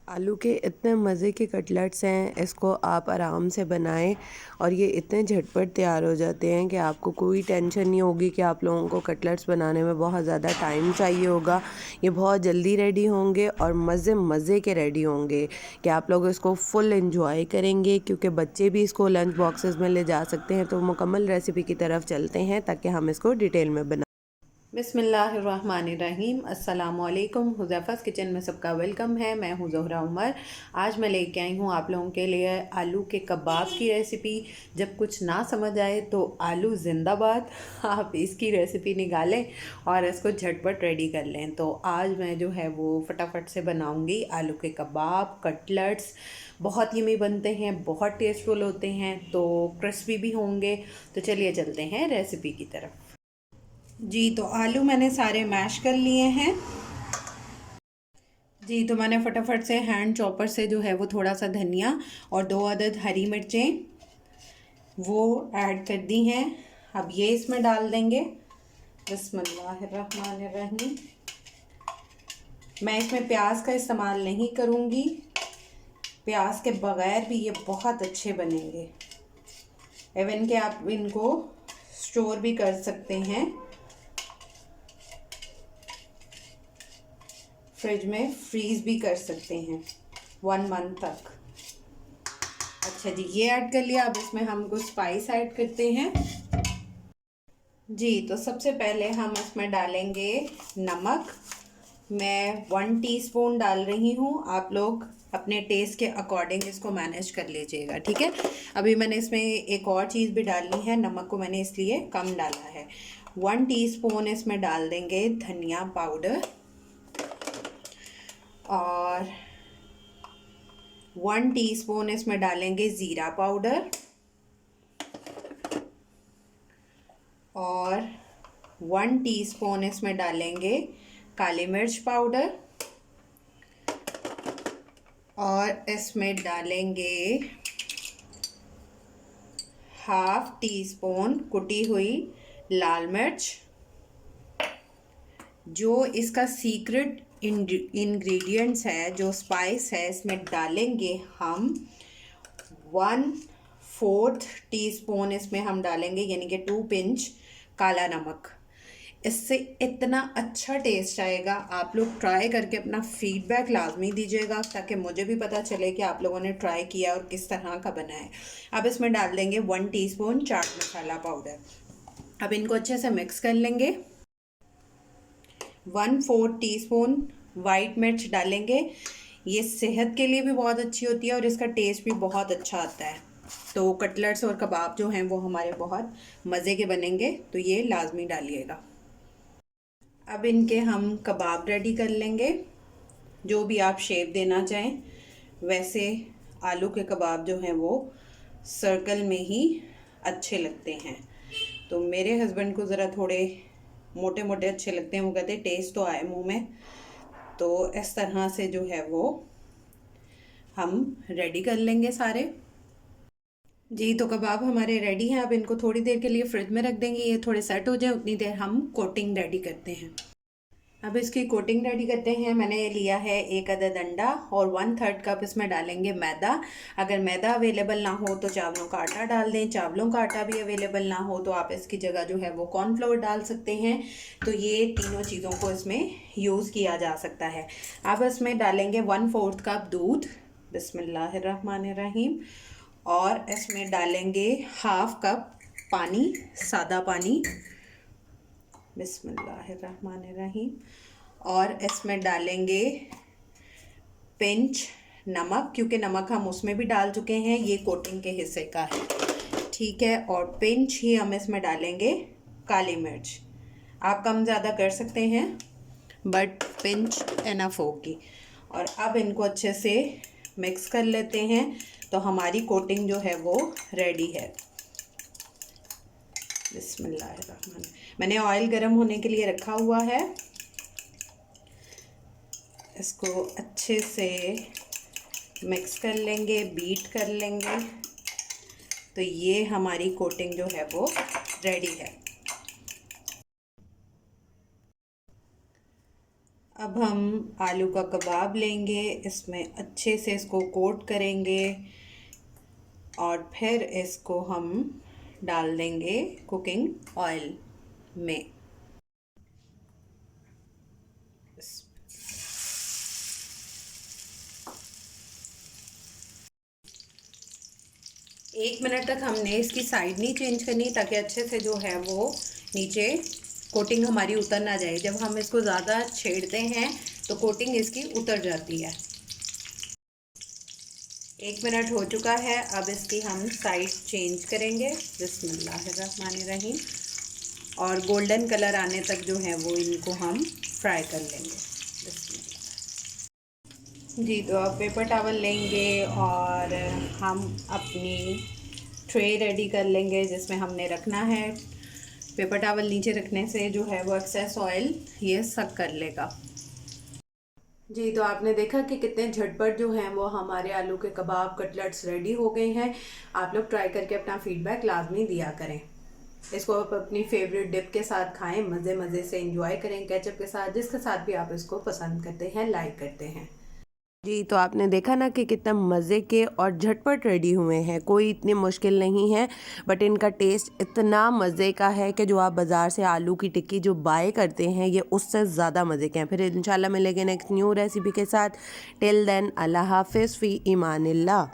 आलू के इतने मज़े के कटलेट्स हैं, इसको आप आराम से बनाएं और ये इतने झटपट तैयार हो जाते हैं कि आपको कोई टेंशन नहीं होगी कि आप लोगों को कटलेट्स बनाने में बहुत ज़्यादा टाइम चाहिए होगा। ये बहुत जल्दी रेडी होंगे और मज़े मज़े के रेडी होंगे कि आप लोग इसको फुल एंजॉय करेंगे, क्योंकि बच्चे भी इसको लंच बॉक्सेस में ले जा सकते हैं। तो मुकम्मल रेसिपी की तरफ चलते हैं ताकि हम इसको डिटेल में बना। बिस्मिल्लाहिर्रहमानिर्रहीम अस्सलामुअलैकुम। हुज़ैफ़ा's किचन में सबका वेलकम है। मैं हूँ ज़ोहरा उमर। आज मैं लेके आई हूँ आप लोगों के लिए आलू के कबाब की रेसिपी। जब कुछ ना समझ आए तो आलू जिंदाबाद, आप इसकी रेसिपी निकालें और इसको झटपट रेडी कर लें। तो आज मैं जो है वो फटाफट से बनाऊँगी आलू के कबाब कटलेट्स। बहुत यमी बनते हैं, बहुत टेस्टफुल होते हैं, तो क्रिस्पी भी होंगे। तो चलिए चलते हैं रेसिपी की तरफ। जी, तो आलू मैंने सारे मैश कर लिए हैं। जी, तो मैंने फटाफट से हैंड चॉपर से जो है वो थोड़ा सा धनिया और 2 अदद हरी मिर्चें वो ऐड कर दी हैं। अब ये इसमें डाल देंगे। बिस्मिल्लाहिर्रहमानिर्रहीम। मैं इसमें प्याज का इस्तेमाल नहीं करूँगी, प्याज के बग़ैर भी ये बहुत अच्छे बनेंगे। इवन कि आप इनको स्टोर भी कर सकते हैं, फ्रिज में फ्रीज़ भी कर सकते हैं 1 मंथ तक। अच्छा जी, ये ऐड कर लिया। अब इसमें हम कुछ स्पाइस ऐड करते हैं। जी, तो सबसे पहले हम इसमें डालेंगे नमक। मैं 1 टीस्पून डाल रही हूँ। आप लोग अपने टेस्ट के अकॉर्डिंग इसको मैनेज कर लीजिएगा, ठीक है। अभी मैंने इसमें एक और चीज़ भी डालनी है, नमक को मैंने इसलिए कम डाला है। 1 टीस्पून इसमें डाल देंगे धनिया पाउडर और 1 टीस्पून इसमें डालेंगे ज़ीरा पाउडर और 1 टीस्पून इसमें डालेंगे काली मिर्च पाउडर और इसमें डालेंगे ½ टीस्पून कुटी हुई लाल मिर्च। जो इसका सीक्रेट इंग्रेडिएंट्स है, जो स्पाइस है, इसमें डालेंगे हम 1/4 टीस्पून इसमें हम डालेंगे, यानी कि 2 पिंच काला नमक। इससे इतना अच्छा टेस्ट आएगा। आप लोग ट्राई करके अपना फीडबैक लाजमी दीजिएगा ताकि मुझे भी पता चले कि आप लोगों ने ट्राई किया और किस तरह का बना है। अब इसमें डाल देंगे 1 टीस्पून चाट मसाला पाउडर। अब इनको अच्छे से मिक्स कर लेंगे। 1/4 टीस्पून वाइट मिर्च डालेंगे। ये सेहत के लिए भी बहुत अच्छी होती है और इसका टेस्ट भी बहुत अच्छा आता है। तो कटलेट्स और कबाब जो हैं वो हमारे बहुत मज़े के बनेंगे, तो ये लाजमी डालिएगा। अब इनके हम कबाब रेडी कर लेंगे, जो भी आप शेप देना चाहें। वैसे आलू के कबाब जो हैं वो सर्कल में ही अच्छे लगते हैं, तो मेरे हस्बैंड को ज़रा थोड़े मोटे मोटे अच्छे लगते हैं। वो कहते हैं टेस्ट तो आए मुंह में। तो इस तरह से जो है वो हम रेडी कर लेंगे सारे। जी, तो कबाब हमारे रेडी हैं। अब इनको थोड़ी देर के लिए फ्रिज में रख देंगे, ये थोड़े सेट हो जाए, उतनी देर हम कोटिंग रेडी करते हैं। अब इसकी कोटिंग रेडी करते हैं। मैंने लिया है 1 अदद अंडा और 1/3 कप इसमें डालेंगे मैदा। अगर मैदा अवेलेबल ना हो तो चावलों का आटा डाल दें। चावलों का आटा भी अवेलेबल ना हो तो आप इसकी जगह जो है वो कॉर्नफ्लोर डाल सकते हैं। तो ये तीनों चीज़ों को इसमें यूज़ किया जा सकता है। अब इसमें डालेंगे 1/4 कप दूध। बिस्मिल्लाहिर्रहमानिर्रहीम। और इसमें डालेंगे ½ कप पानी, सादा पानी। बिस्मिल्लाहिर्रहमानिर्रहीम। और इसमें डालेंगे पिंच नमक, क्योंकि नमक हम उसमें भी डाल चुके हैं, ये कोटिंग के हिस्से का है, ठीक है। और पिंच ही हम इसमें डालेंगे काली मिर्च। आप कम ज़्यादा कर सकते हैं, बट पिंच इनफ होगी। और अब इनको अच्छे से मिक्स कर लेते हैं। तो हमारी कोटिंग जो है वो रेडी है। बिस्मिल्लाहिर्रहमान। मैंने ऑयल गर्म होने के लिए रखा हुआ है। इसको अच्छे से मिक्स कर लेंगे, बीट कर लेंगे। तो ये हमारी कोटिंग जो है वो रेडी है। अब हम आलू का कबाब लेंगे, इसमें अच्छे से इसको कोट करेंगे और फिर इसको हम डाल देंगे कुकिंग ऑयल में। एक मिनट तक हमने इसकी साइड नहीं चेंज करनी, ताकि अच्छे से जो है वो नीचे कोटिंग हमारी उतर ना जाए। जब हम इसको ज़्यादा छेड़ते हैं तो कोटिंग इसकी उतर जाती है। 1 मिनट हो चुका है, अब इसकी हम साइड चेंज करेंगे। बिस्मिल्लाहिर्रहमानिर्रहीम। और गोल्डन कलर आने तक जो है वो इनको हम फ्राई कर लेंगे। जी, तो अब पेपर टॉवल लेंगे और हम अपनी ट्रे रेडी कर लेंगे जिसमें हमने रखना है। पेपर टॉवल नीचे रखने से जो है वो एक्सेस ऑयल ये सक कर लेगा। जी, तो आपने देखा कि कितने झटपट जो हैं वो हमारे आलू के कबाब कटलेट्स रेडी हो गए हैं। आप लोग ट्राई करके अपना फीडबैक लाजमी दिया करें। इसको आप अपनी फेवरेट डिप के साथ खाएं, मज़े मज़े से एंजॉय करें, केचप के साथ, जिसके साथ भी आप इसको पसंद करते हैं, लाइक करते हैं। जी, तो आपने देखा ना कि कितना मज़े के और झटपट रेडी हुए हैं, कोई इतनी मुश्किल नहीं है। बट इनका टेस्ट इतना मज़े का है कि जो आप बाज़ार से आलू की टिक्की जो बाय करते हैं ये उससे ज़्यादा मज़े के हैं। फिर इंशाल्लाह मिलेंगे नेक्स्ट न्यू रेसिपी के साथ। टिल देन अल्लाह हाफिज़ फ़ी ईमानिल्लाह।